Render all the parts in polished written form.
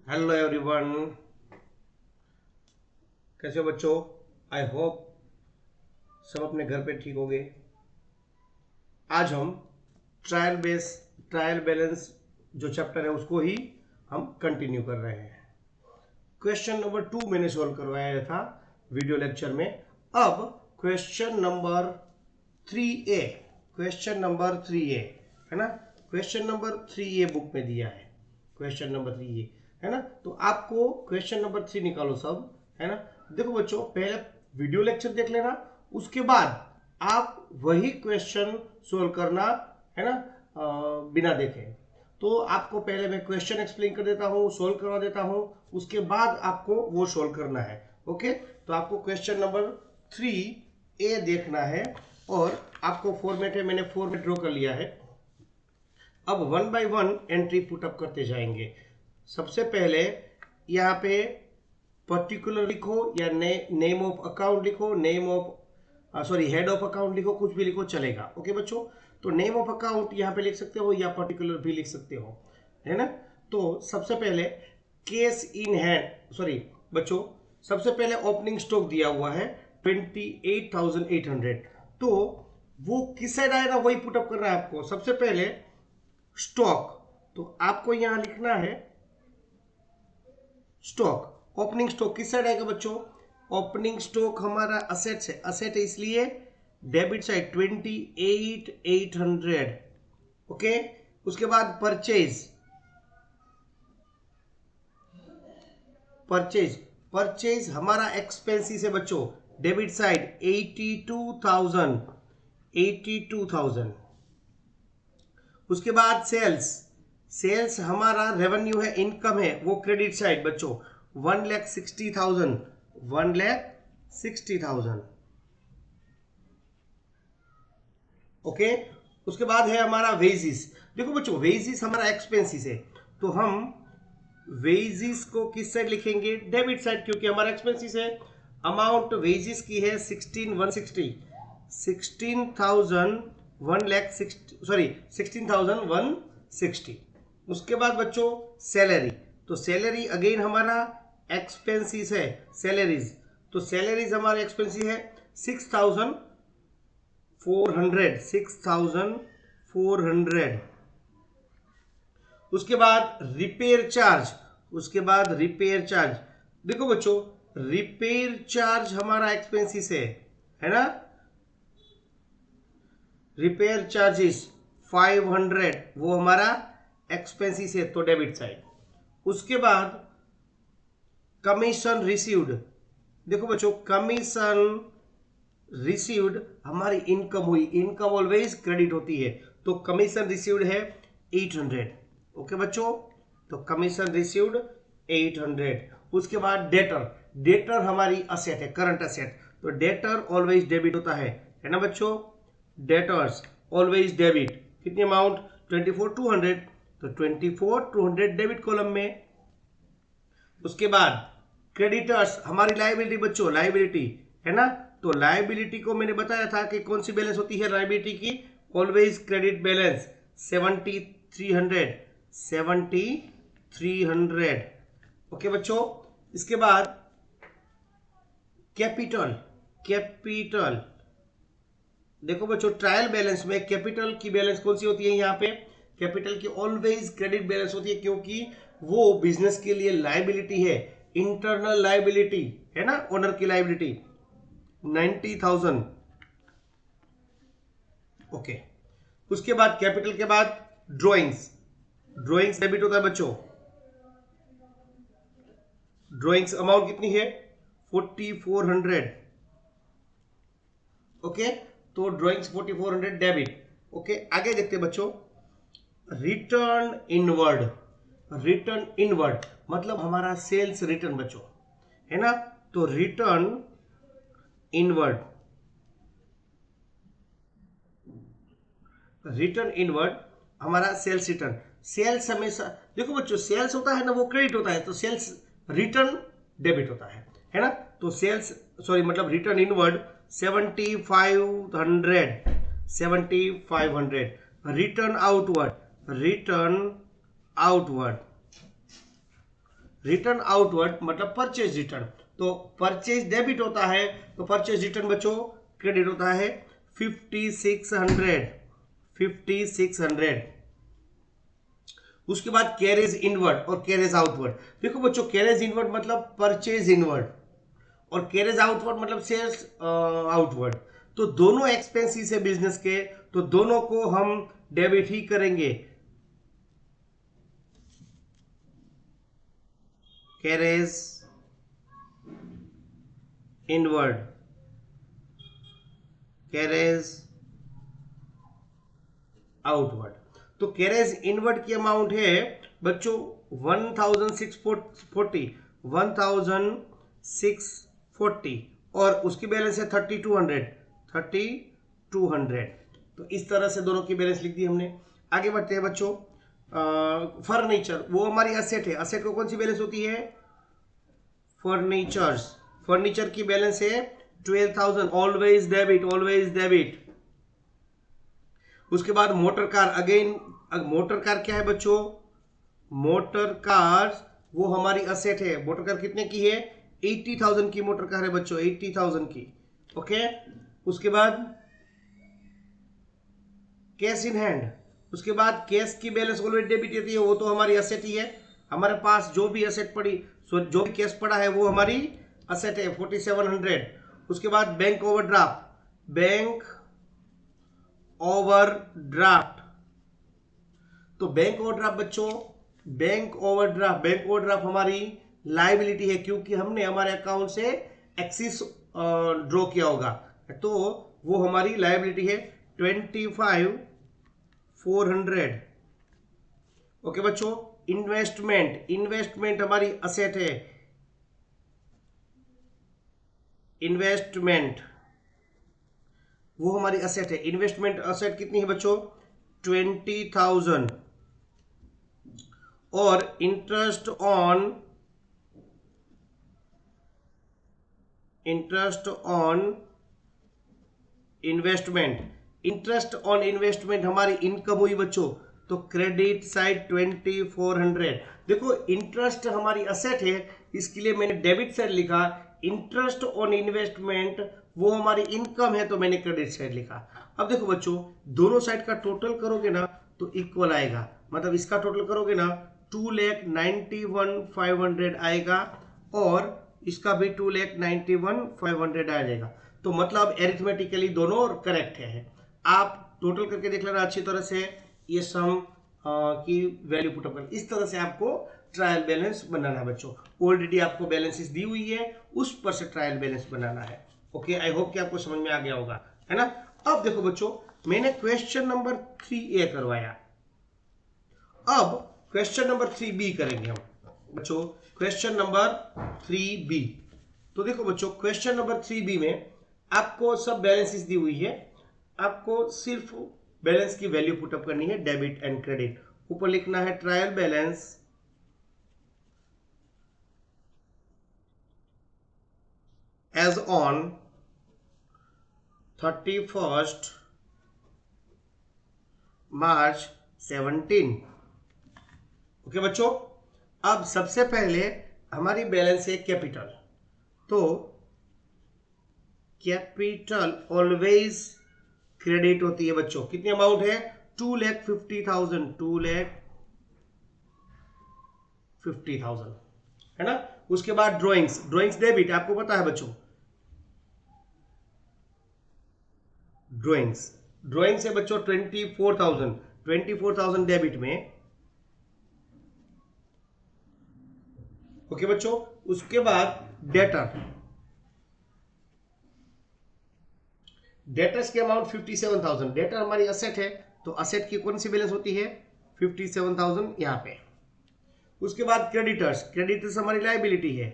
Hello everyone, कैसे हो बच्चों। आई होप सब अपने घर पे ठीक होंगे। आज हम ट्रायल बैलेंस जो चैप्टर है उसको ही हम कंटिन्यू कर रहे हैं। क्वेश्चन नंबर 2 मैंने सॉल्व करवाया था वीडियो लेक्चर में। अब question number 3A, question number 3A है ना। क्वेश्चन नंबर 3A बुक में दिया है। क्वेश्चन नंबर 3A है ना। तो आपको क्वेश्चन नंबर 3 निकालो सब, है ना। देखो बच्चों, पहले वीडियो लेक्चर देख लेना, उसके बाद आप वही क्वेश्चन सोल्व करना, है ना, बिना देखे। तो आपको पहले मैं क्वेश्चन एक्सप्लेन कर देता हूँ, सोल्व करवा देता हूँ, उसके बाद आपको वो सोल्व करना है। ओके, तो आपको क्वेश्चन नंबर 3A देखना है और आपको फॉर्मेट है, मैंने फॉर्मेट ड्रॉ कर लिया है। अब 1 बाय 1 एंट्री पुटअप करते जाएंगे। सबसे पहले यहाँ पे पर्टिकुलर लिखो या नेम ऑफ अकाउंट लिखो, name of head of account लिखो, कुछ भी लिखो चलेगा। ओके बच्चों, तो नेम ऑफ अकाउंट यहाँ पे लिख सकते हो या पर्टिकुलर भी लिख सकते हो, है ना। तो सबसे पहले केस इन हैंड, बच्चों, सबसे पहले ओपनिंग स्टॉक दिया हुआ है 28,800। तो वो किस साइड आएगा वही पुटअप करना है आपको। सबसे पहले स्टॉक, तो आपको यहां लिखना है स्टॉक। ओपनिंग स्टॉक किस साइड आएगा बच्चों। ओपनिंग स्टॉक हमारा असेट्स है, असेट है इसलिए डेबिट साइड 28,800। ओके, उसके बाद परचेज, परचेज हमारा एक्सपेंसिस है बच्चों, डेबिट साइड 82,000। उसके बाद सेल्स हमारा रेवेन्यू है, इनकम है, वो क्रेडिट साइड बच्चों 1,60,000। ओके, उसके बाद है हमारा वेजिस। देखो बच्चों, वेजिस हमारा एक्सपेंसिस है, तो हम वेजिस को किस साइड लिखेंगे, डेबिट साइड, क्योंकि हमारा एक्सपेंसिस है। अमाउंट वेजिस की है 16,160। उसके बाद बच्चों सैलरी, तो सैलरी अगेन हमारा एक्सपेंसिस है, सैलरीज, तो सैलरीज हमारे एक्सपेंसिस है 6,400। उसके बाद रिपेयर चार्ज, देखो बच्चों, रिपेयर चार्ज हमारा एक्सपेंसिस है ना। रिपेयर चार्जेस 500, वो हमारा एक्सपेंसिस है, तो डेबिट साइड। उसके बाद कमीशन रिसीव्ड, देखो बच्चों, कमीशन रिसीव्ड हमारी इनकम हुई, इनकम ऑलवेज क्रेडिट होती है, तो कमीशन रिसीव्ड है 800। ओके बच्चों, तो कमीशन रिसीव्ड 800। उसके बाद डेटर हमारी असेट है, करंट असेट, तो डेटर ऑलवेज डेबिट होता है ना बच्चों। डेटर्स ऑलवेज डेबिट, कितनी अमाउंट 24,200, तो 24,200 डेबिट कॉलम में। उसके बाद क्रेडिटर्स हमारी लायबिलिटी बच्चों, लायबिलिटी है ना। तो लायबिलिटी को मैंने बताया था कि कौन सी बैलेंस होती है लायबिलिटी की, ऑलवेज क्रेडिट बैलेंस 7,300। ओके बच्चों, इसके बाद कैपिटल, देखो बच्चों, ट्रायल बैलेंस में कैपिटल की बैलेंस कौन सी होती है, यहाँ पे कैपिटल की ऑलवेज क्रेडिट बैलेंस होती है, क्योंकि वो बिजनेस के लिए लायबिलिटी है, इंटरनल लायबिलिटी है ना, ओनर की लायबिलिटी 90,000। ओके, उसके बाद कैपिटल के बाद ड्रॉइंग्स डेबिट होता है बच्चों। ड्रॉइंग्स अमाउंट कितनी है 4,400। ओके, तो ड्रॉइंग्स 4,400 डेबिट। ओके, आगे देखते हैं बच्चों, रिटर्न इनवर्ड मतलब हमारा सेल्स रिटर्न बच्चों, है ना। तो रिटर्न इनवर्ड हमारा सेल्स रिटर्न, सेल्स हमेशा, देखो बच्चों, सेल्स होता है ना वो क्रेडिट होता है, तो सेल्स रिटर्न डेबिट होता है ना। तो सेल्स मतलब return inward 7,500। Return outward return outward मतलब परचेज रिटर्न, तो परचेज डेबिट होता है, तो परचेज रिटर्न बच्चों क्रेडिट होता है 5600। उसके बाद कैरेज इनवर्ड और कैरेज आउटवर्ड। देखो बच्चों, कैरेज इनवर्ड मतलब परचेज इनवर्ड और कैरेज आउटवर्ड मतलब सेल्स आउटवर्ड। तो दोनों एक्सपेंसिस है बिजनेस के, तो दोनों को हम डेबिट ही करेंगे। Carriage inward, carriage outward. तो कैरेज इनवर्ड की अमाउंट है बच्चों 1640 और उसकी बैलेंस है 3200। तो इस तरह से दोनों की बैलेंस लिख दी हमने। आगे बढ़ते हैं बच्चों। फर्नीचर वो हमारी असेट है, असेट को कौन सी बैलेंस होती है? फर्नीचर्स, फर्नीचर की बैलेंस है 12,000, ऑलवेज डेबिट, ऑलवेज डेबिट। उसके बाद motor car, again motor car क्या है बच्चों? मोटर कार वो हमारी असेट है। मोटर कार कितने की है? 80,000 की मोटर कार है बच्चों, 80,000 की। ओके, उसके बाद कैश इन हैंड, उसके बाद कैश की बैलेंस ऑलरेडी डेबिट होती है, वो तो हमारी असेट ही है। हमारे पास जो भी असेट पड़ी, जो भी कैश पड़ा है वो हमारी असेट है 4700। उसके बाद बैंक ओवरड्राफ्ट, बैंक ओवरड्राफ्ट, तो बैंक ओवरड्राफ्ट बच्चों, बैंक ओवरड्राफ्ट हमारी लायबिलिटी है, क्योंकि हमने हमारे अकाउंट से एक्सिस ड्रॉ किया होगा, तो वो हमारी लायबिलिटी है 25,400। ओके बच्चों, इन्वेस्टमेंट हमारी असेट है। इन्वेस्टमेंट वो हमारी असेट है। इन्वेस्टमेंट असेट कितनी है बच्चों? 20,000। और इंटरेस्ट ऑन इन्वेस्टमेंट हमारी इनकम हुई बच्चों, तो क्रेडिट साइड 2400। देखो, इंटरेस्ट हमारी असेट है, इसके लिए मैंने डेबिट साइड लिखा। इंटरेस्ट ऑन इन्वेस्टमेंट वो हमारी इनकम है, तो मैंने क्रेडिट साइड लिखा। अब देखो बच्चों, दोनों साइड का टोटल करोगे ना तो इक्वल आएगा, मतलब इसका टोटल करोगे ना 2,91,500 आएगा और इसका भी 2,91,500 आ जाएगा। तो मतलब एरिथमेटिकली दोनों करेक्ट है। आप टोटल करके देख लेना अच्छी तरह से, ये सम की वैल्यू पुटअप कर, इस तरह से आपको ट्रायल बैलेंस बनाना है बच्चों। ऑलरेडी आपको बैलेंसेस दी हुई है, उस पर से ट्रायल बैलेंस बनाना है। ओके, आई होप कि आपको समझ में आ गया होगा, है ना। अब देखो बच्चों, मैंने क्वेश्चन नंबर 3A करवाया, अब क्वेश्चन नंबर 3B करेंगे हम बच्चों। क्वेश्चन नंबर 3B, तो देखो बच्चों, क्वेश्चन नंबर 3B में आपको सब बैलेंसेस दी हुई है, आपको सिर्फ बैलेंस की वैल्यू पुटअप करनी है, डेबिट एंड क्रेडिट। ऊपर लिखना है trial balance as on 31st March 17। Okay बच्चों, अब सबसे पहले हमारी बैलेंस है कैपिटल, तो कैपिटल ऑलवेज क्रेडिट होती है बच्चों। कितनी अमाउंट है? 2,50,000, 2,50,000, है ना। उसके बाद ड्रॉइंग्स डेबिट, आपको पता है बच्चों, ड्रॉइंग्स है बच्चों 24,000 डेबिट में। ओके बच्चों, उसके बाद डेटर्स की अमाउंट 57,000। डेटर हमारी असेट है, तो असेट की कौन सी बैलेंस होती है? 57,000 यहां पे। उसके बाद क्रेडिटर्स हमारी लायबिलिटी है।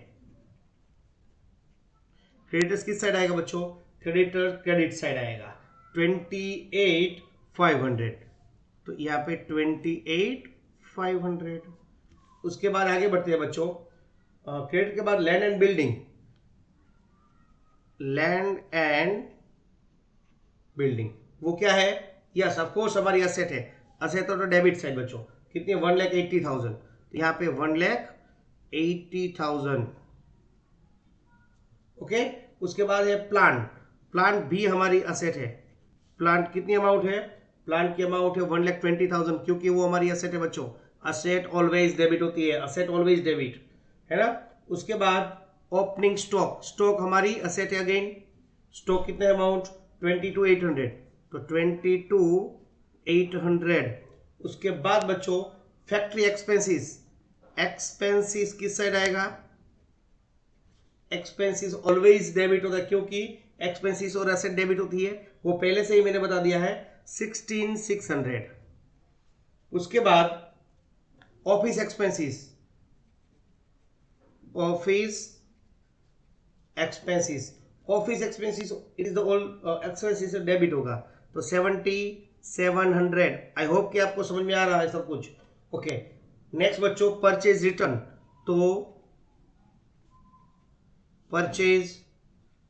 क्रेडिटर्स किस साइड आएगा बच्चों? क्रेडिट साइड आएगा 28,500, तो यहाँ पे 28,500। उसके बाद आगे बढ़ते हैं बच्चों, क्रेडिट के बाद लैंड एंड बिल्डिंग, वो क्या है? यस ऑफ कोर्स हमारी असेट है। असेट तो डेबिट साइड बच्चों, कितनी? 1,80,000, तो यहाँ पे 1,80,000 80,000। ओके, उसके बाद है प्लांट। प्लांट भी हमारी असेट है। प्लांट कितनी अमाउंट है? प्लांट की अमाउंट है 1,20,000, क्योंकि वो हमारी असेट है बच्चों। असेट ऑलवेज डेबिट होती है, असेट ऑलवेज डेबिट, है ना। उसके बाद ओपनिंग स्टॉक। स्टॉक हमारी असेट है अगेन। स्टॉक कितने अमाउंट? 22,800, तो 22,800। उसके बाद बच्चों फैक्ट्री एक्सपेंसेस। एक्सपेंसेस किस साइड आएगा? एक्सपेंसेस ऑलवेज डेबिट होता है, क्योंकि एक्सपेंसेस और एसेट डेबिट होती है। वो पहले से ही मैंने बता दिया है, 16,600। उसके बाद office expenses. Office expenses, office expenses it is the all expenses debit होगा, तो 7,700। आई होप कि आपको समझ में आ रहा है सब कुछ। ओके, नेक्स्ट बच्चों परचेज रिटर्न। तो परचेज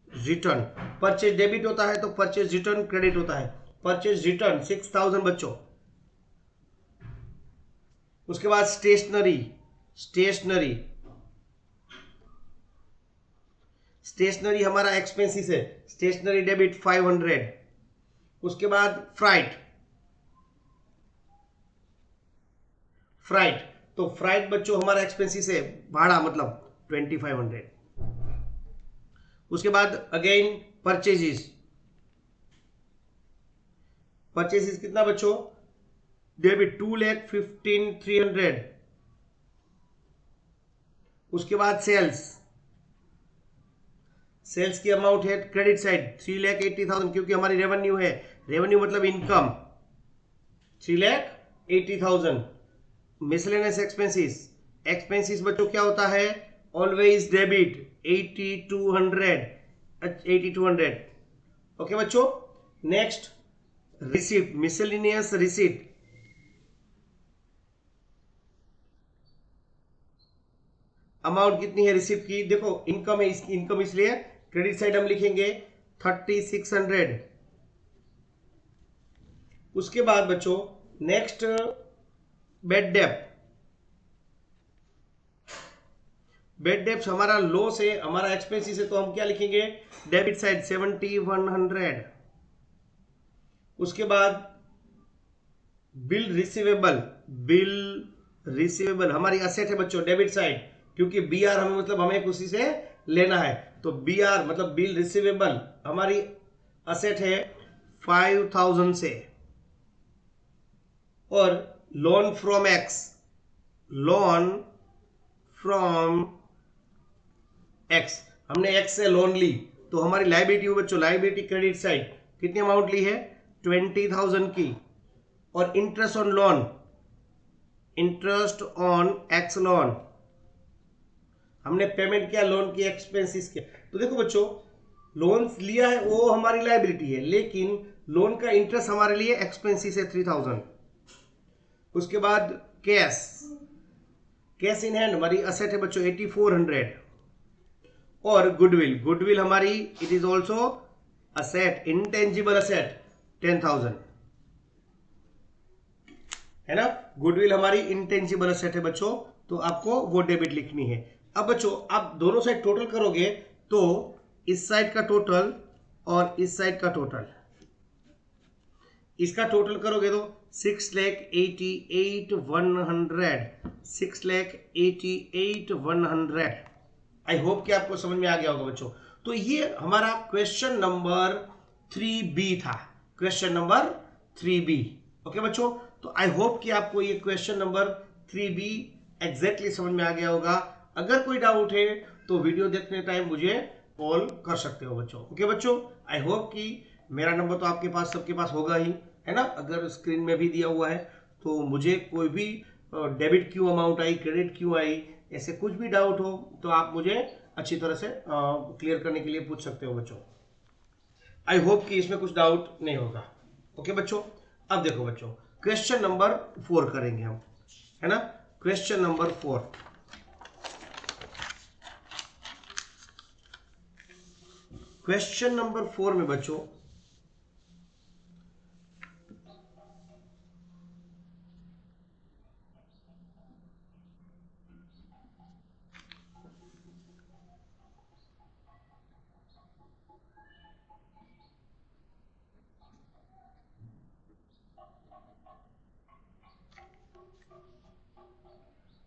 रिटर्न, परचेज डेबिट होता है तो परचेज रिटर्न क्रेडिट होता है। परचेज रिटर्न 6,000 बच्चों। उसके बाद स्टेशनरी। स्टेशनरी, स्टेशनरी हमारा एक्सपेंसिस है, स्टेशनरी डेबिट 500। उसके बाद फ्राइट। फ्राइट, तो फ्राइट बच्चों हमारा एक्सपेंसिस है, भाड़ा मतलब 2,500। उसके बाद अगेन परचेजेस। परचेजेस कितना बच्चों? डेबिट 2,15,300। उसके बाद सेल्स। सेल्स की अमाउंट है क्रेडिट साइड 3,80,000, क्योंकि हमारी रेवेन्यू है। रेवेन्यू मतलब इनकम, 3,80,000। Miscellaneous expenses. एक्सपेंसेस बच्चों क्या होता है? Always debit 8,200। ओके बच्चों, next receipt. Miscellaneous receipt. Amount कितनी है रिसिप्ट की? देखो इनकम है, इनकम इसलिए क्रेडिट साइड हम लिखेंगे 3,600। उसके बाद बच्चों नेक्स्ट बेड डेप्ट। बेड डेप्ट हमारा लॉस है, हमारा एक्सपेंसिस है, तो हम क्या लिखेंगे? Debit side 7,100। उसके बाद बिल रिसीवेबल। बिल रिसीवेबल हमारी असेट है बच्चों, डेबिट साइड, क्योंकि बीआर हमें मतलब हमें उसी से लेना है, तो बीआर मतलब बिल रिसीवेबल हमारी असेट है 5,000 से। और loan from x. Loan from x, हमने एक्स से लोन ली, तो हमारी लाइबिलिटी हो बच्चों, लाइबिलिटी क्रेडिट साइड कितनी अमाउंट ली है? 20,000 की। और interest on loan, interest on x loan, हमने पेमेंट किया लोन की, एक्सपेंसिस के। तो देखो बच्चों, लोन लिया है वो हमारी लाइबिलिटी है, लेकिन लोन का इंटरेस्ट हमारे लिए एक्सपेंसिस है 3,000। उसके बाद कैश। कैश इन हैंड हमारी असेट है बच्चों 8,400। और गुडविल, गुडविल हमारी it is also asset, intangible asset 10,000, है ना। गुडविल हमारी इंटेंजिबल असेट है बच्चों, तो आपको वो डेबिट लिखनी है। अब बच्चों आप दोनों साइड टोटल करोगे, तो इस साइड का टोटल और इस साइड का टोटल, इसका टोटल करोगे तो 6,88,100, 6,88,100। आई होप कि आपको समझ में आ गया होगा बच्चों। तो ये हमारा क्वेश्चन नंबर 3B था, क्वेश्चन नंबर 3B। ओके बच्चों, तो आई होप कि आपको ये क्वेश्चन नंबर 3B एग्जैक्टली समझ में आ गया होगा। अगर कोई डाउट है तो वीडियो देखने टाइम मुझे कॉल कर सकते हो बच्चों। ओके बच्चों, आई होप कि मेरा नंबर तो आपके पास सबके पास होगा ही, है ना। अगर स्क्रीन में भी दिया हुआ है, तो मुझे कोई भी डेबिट क्यों अमाउंट आई, क्रेडिट क्यों आई, ऐसे कुछ भी डाउट हो तो आप मुझे अच्छी तरह से क्लियर करने के लिए पूछ सकते हो बच्चों। आई होप कि इसमें कुछ डाउट नहीं होगा। ओके बच्चों, अब देखो बच्चों क्वेश्चन नंबर 4 करेंगे हम, है ना। Question number 4। क्वेश्चन नंबर 4 में बच्चों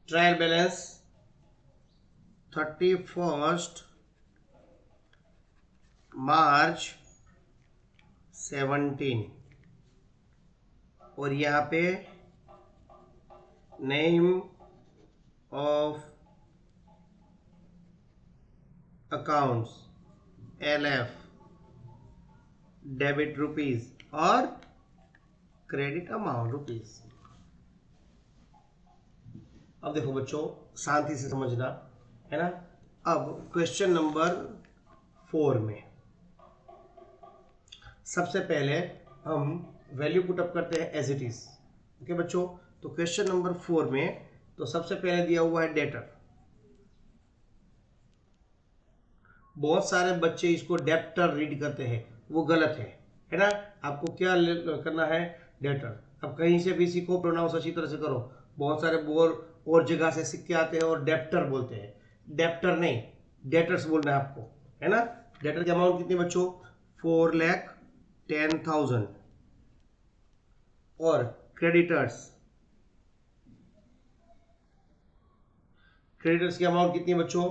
ट्रायल बैलेंस 31 मार्च 17 और यहाँ पे name of accounts LF, debit rupees और क्रेडिट अमाउंट रुपीज। अब देखो बच्चों, शांति से समझना है ना। अब क्वेश्चन नंबर 4 में सबसे पहले हम वैल्यू पुट अप करते हैं एज इट इज। ओके बच्चों, तो क्वेश्चन नंबर 4 में तो सबसे पहले दिया हुआ है डेटर। बहुत सारे बच्चे इसको डेप्टर रीड करते हैं, वो गलत है ना। आपको क्या करना है, डेटर। अब कहीं से भी सीखो, प्रोनाउंस अच्छी तरह से करो। बहुत सारे बोर और जगह से सीख के आते हैं और डेप्टर बोलते हैं। डेप्टर नहीं, डेटर्स बोलना है आपको, है ना। डेटर की अमाउंट कितनी बच्चों, 4,10,000 और क्रेडिटर्स की अमाउंट कितनी बच्चों,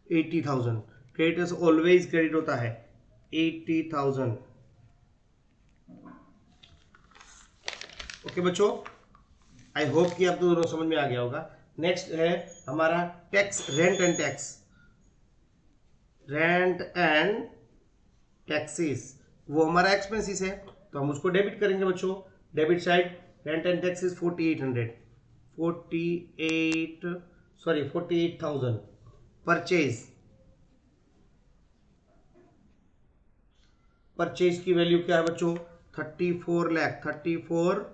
80,000। क्रेडिटर्स ऑलवेज क्रेडिट होता है 80,000। ओके बच्चों, आई होप कि आप दोनों समझ में आ गया होगा। नेक्स्ट है हमारा टैक्स, रेंट एंड टैक्सेस। वो हमारा एक्सपेंसिस है, तो हम उसको डेबिट करेंगे बच्चों। Debit side rent and taxes 48,000। Purchase की वैल्यू क्या है बच्चों, 34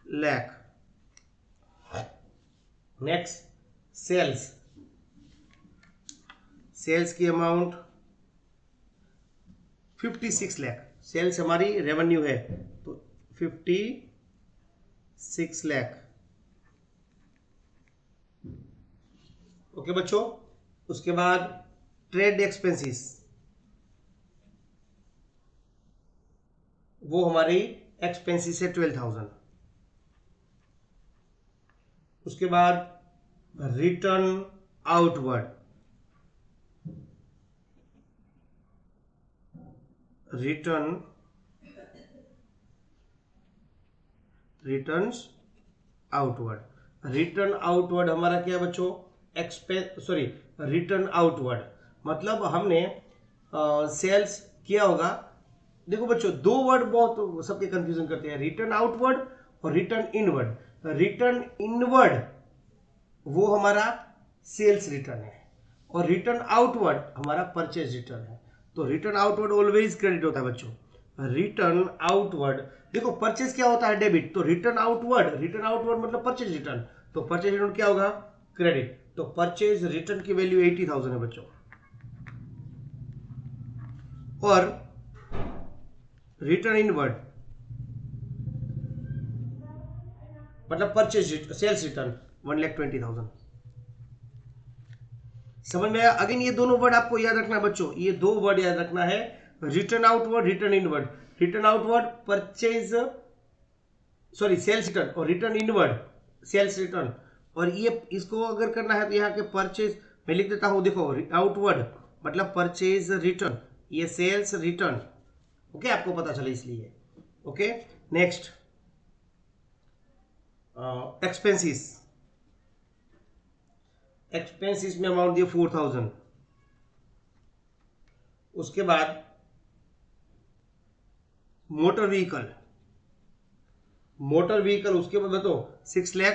लाख। नेक्स्ट सेल्स की अमाउंट 56 लाख। सेल्स हमारी रेवेन्यू है, तो 56 लाख। ओके बच्चों, उसके बाद ट्रेड एक्सपेंसेस, वो हमारी एक्सपेंसेस है 12,000। उसके बाद रिटर्न आउटवर्ड, रिटर्न्स आउटवर्ड हमारा क्या है बच्चों, रिटर्न आउटवर्ड मतलब हमने सेल्स किया होगा। देखो बच्चों, दो वर्ड बहुत सबके कंफ्यूजन करते हैं, रिटर्न आउटवर्ड और रिटर्न इनवर्ड। रिटर्न इनवर्ड वो हमारा सेल्स रिटर्न है और रिटर्न आउटवर्ड हमारा परचेज रिटर्न है। तो रिटर्न आउटवर्ड ऑलवेज क्रेडिट होता है बच्चों। रिटर्न आउटवर्ड, देखो परचेज क्या होता है, डेबिट। तो रिटर्न आउटवर्ड मतलब परचेज रिटर्न, तो परचेज रिटर्न क्या होगा, क्रेडिट। तो परचेज रिटर्न की वैल्यू 80,000 है बच्चों। और रिटर्न इनवर्ड मतलब परचेज सेल्स रिटर्न 1,20,000। समझ में आया। अगेन ये दोनों वर्ड आपको याद रखना है बच्चों, ये दो वर्ड याद रखना है, return outward, return inward. Return outward sales return और रिटर्न इनवर्ड सेल्स रिटर्न। और ये इसको अगर करना है तो यहाँ के परचेज मैं लिख देता हूं, देखो आउटवर्ड मतलब परचेज रिटर्न, ये सेल्स रिटर्न। ओके, आपको पता चले इसलिए। ओके, नेक्स्ट एक्सपेंसिस में अमाउंट दिया 4,000। उसके बाद मोटर व्हीकल उसके बाद बताओ 6 लाख,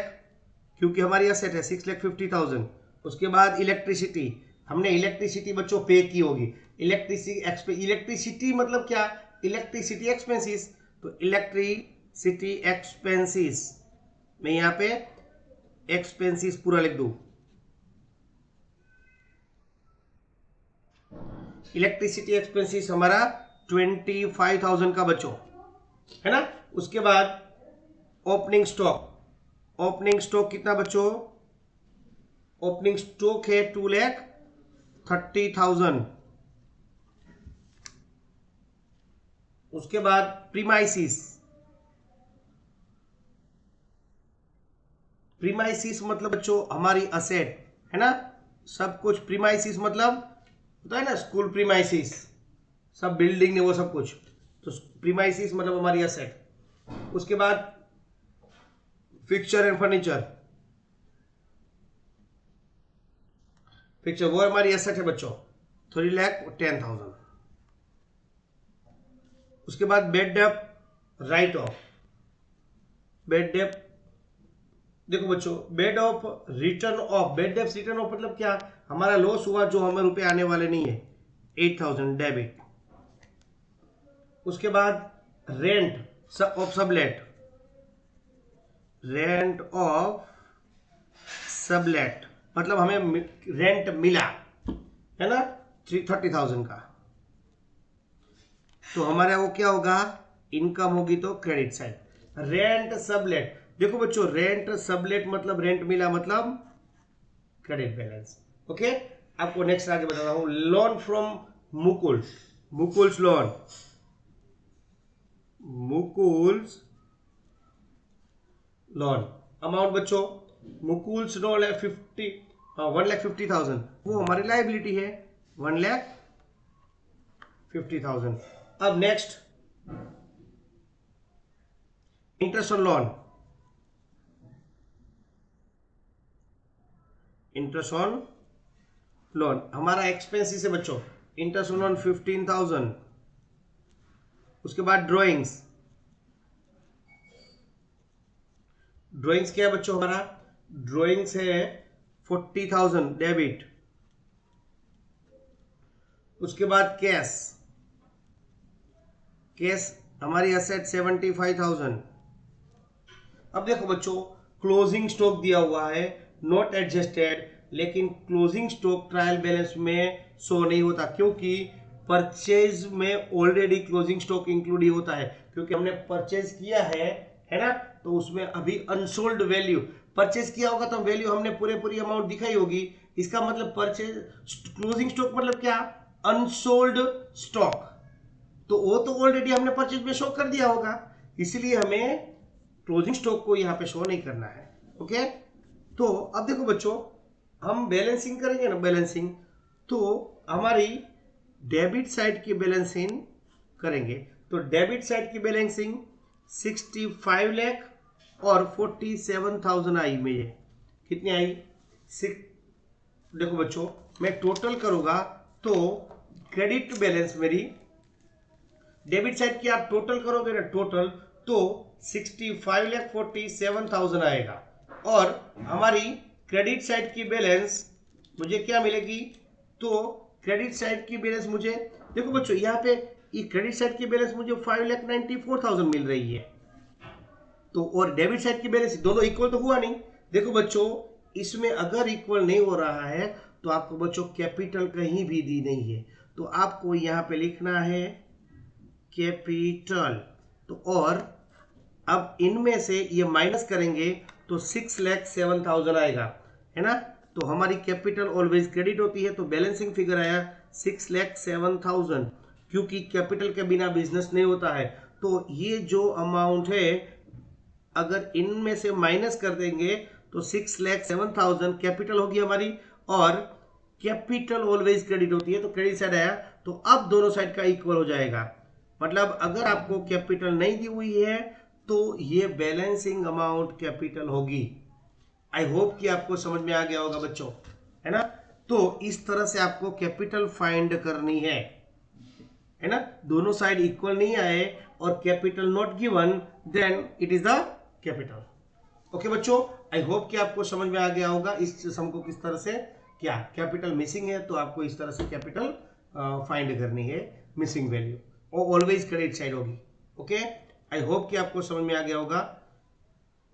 क्योंकि हमारी असेट है 6,50,000। उसके बाद इलेक्ट्रिसिटी, हमने इलेक्ट्रिसिटी बच्चों पे की होगी। इलेक्ट्रिसिटी मतलब क्या, इलेक्ट्रिसिटी एक्सपेंसिस। तो इलेक्ट्रिसिटी एक्सपेंसिस मैं यहां पे एक्सपेंसिस पूरा लिख दूं। इलेक्ट्रिसिटी एक्सपेंसिस हमारा 25,000 का बच्चों, है ना। उसके बाद ओपनिंग स्टॉक कितना बच्चों, ओपनिंग स्टॉक है 2,30,000। उसके बाद प्रीमाइसिस प्रीमाइसिस मतलब बच्चों हमारी असेट है ना, सब कुछ। प्रीमाइसिस मतलब होता है ना स्कूल प्रीमाइसिस, सब बिल्डिंग ने वो सब कुछ, तो प्रीमाइसिस मतलब हमारी असेट। उसके बाद फिक्चर एंड फर्नीचर, फिक्चर वो हमारी एसेट है बच्चों, 3,10,000। उसके बाद bed dept right of, bed डेप्ट देखो बच्चों, bed of return of, bed dept return of मतलब क्या, हमारा लॉस हुआ जो हमें रुपए आने वाले नहीं है, 8,000 डेबिट। उसके बाद rent of sublet, rent of sublet मतलब हमें रेंट मिला है ना 30,000 का, तो हमारा वो क्या होगा, इनकम होगी तो क्रेडिट साइड। रेंट सबलेट देखो बच्चों, रेंट सबलेट मतलब रेंट मिला मतलब क्रेडिट बैलेंस। ओके, आपको नेक्स्ट आगे बता रहा हूं। Loan from Mukul, Mukul's loan, Mukul's loan amount बच्चों, मुकुल्स लोन है 1,50,000, वो हमारी लाइबिलिटी है 1,50,000। अब next interest on loan, interest on loan हमारा एक्सपेंसिस है बच्चों, इंटरेस्ट ऑन लोन 15,000। उसके बाद ड्राइंग्स, ड्राइंग्स क्या है बच्चों हमारा, ड्राइंग्स है 40,000 डेबिट। उसके बाद कैश, कैश हमारी एसेट 75,000। अब देखो बच्चों, क्लोजिंग स्टॉक दिया हुआ है नॉट एडजस्टेड, लेकिन क्लोजिंग स्टॉक ट्रायल बैलेंस में शो नहीं होता, क्योंकि परचेज में ऑलरेडी क्लोजिंग स्टॉक इंक्लूड ही होता है, क्योंकि हमने परचेज किया है ना, तो उसमें अभी अनसोल्ड वैल्यू, परचेज किया होगा तो वैल्यू हमने पूरी अमाउंट दिखाई होगी, इसका मतलब परचेज क्लोजिंग स्टॉक मतलब क्या, अनसोल्ड स्टॉक, तो वो तो ऑलरेडी हमने परचेज में शो कर दिया होगा, इसलिए हमें क्लोजिंग स्टॉक को यहाँ पे शो नहीं करना है। ओके, तो अब देखो बच्चों, हम बैलेंसिंग करेंगे ना, बैलेंसिंग, तो हमारी डेबिट साइड की बैलेंसिंग करेंगे, तो डेबिट साइड की बैलेंसिंग 65 लाख और 47,000 आई में, ये कितनी आई, देखो बच्चों मैं टोटल करूंगा तो क्रेडिट बैलेंस मेरी, डेबिट साइड की आप टोटल करोगे ना, टोटल तो 65,47,000 आएगा, और हमारी क्रेडिट साइड की बैलेंस मुझे क्या मिलेगी, तो क्रेडिट साइड की बैलेंस मुझे, देखो बच्चों यहाँ पे ये क्रेडिट साइड की बैलेंस मुझे 5,94,000 मिल रही है, तो और डेबिट साइड की बैलेंस दोनों इक्वल तो हुआ नहीं। देखो बच्चों इसमें अगर इक्वल नहीं हो रहा है तो आपको बच्चों कैपिटल कहीं भी दी नहीं है, तो आपको यहाँ पे लिखना है कैपिटल, तो और अब इनमें से ये माइनस करेंगे तो 6,07,000 आएगा, है ना, तो हमारी कैपिटल ऑलवेज क्रेडिट होती है, तो बैलेंसिंग फिगर आया 6,07,000, क्योंकि कैपिटल के बिना बिजनेस नहीं होता है, तो ये जो अमाउंट है अगर इनमें से माइनस कर देंगे तो 6,07,000 कैपिटल होगी हमारी, और कैपिटल ऑलवेज क्रेडिट होती है, तो क्रेडिट साइड आया, तो अब दोनों साइड का इक्वल हो जाएगा, मतलब अगर आपको कैपिटल नहीं दी हुई है तो ये बैलेंसिंग अमाउंट कैपिटल होगी। आई होप कि आपको समझ में आ गया होगा बच्चों, है ना, तो इस तरह से आपको कैपिटल फाइंड करनी है ना, दोनों साइड इक्वल नहीं आए और capital not given, then it is the capital. Okay बच्चों, आई होप कि आपको समझ में आ गया होगा इस सम को किस तरह से, क्या कैपिटल मिसिंग है तो आपको इस तरह से कैपिटल फाइंड करनी है, मिसिंग वैल्यू, और ऑलवेज क्रेडिट साइड होगी। ओके, आई होप कि आपको समझ में आ गया होगा।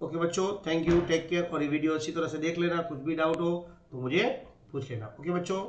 ओके बच्चों, थैंक यू, टेक केयर, और ये वीडियो अच्छी तरह से देख लेना, कुछ भी डाउट हो तो मुझे पूछ लेना। ओके बच्चों।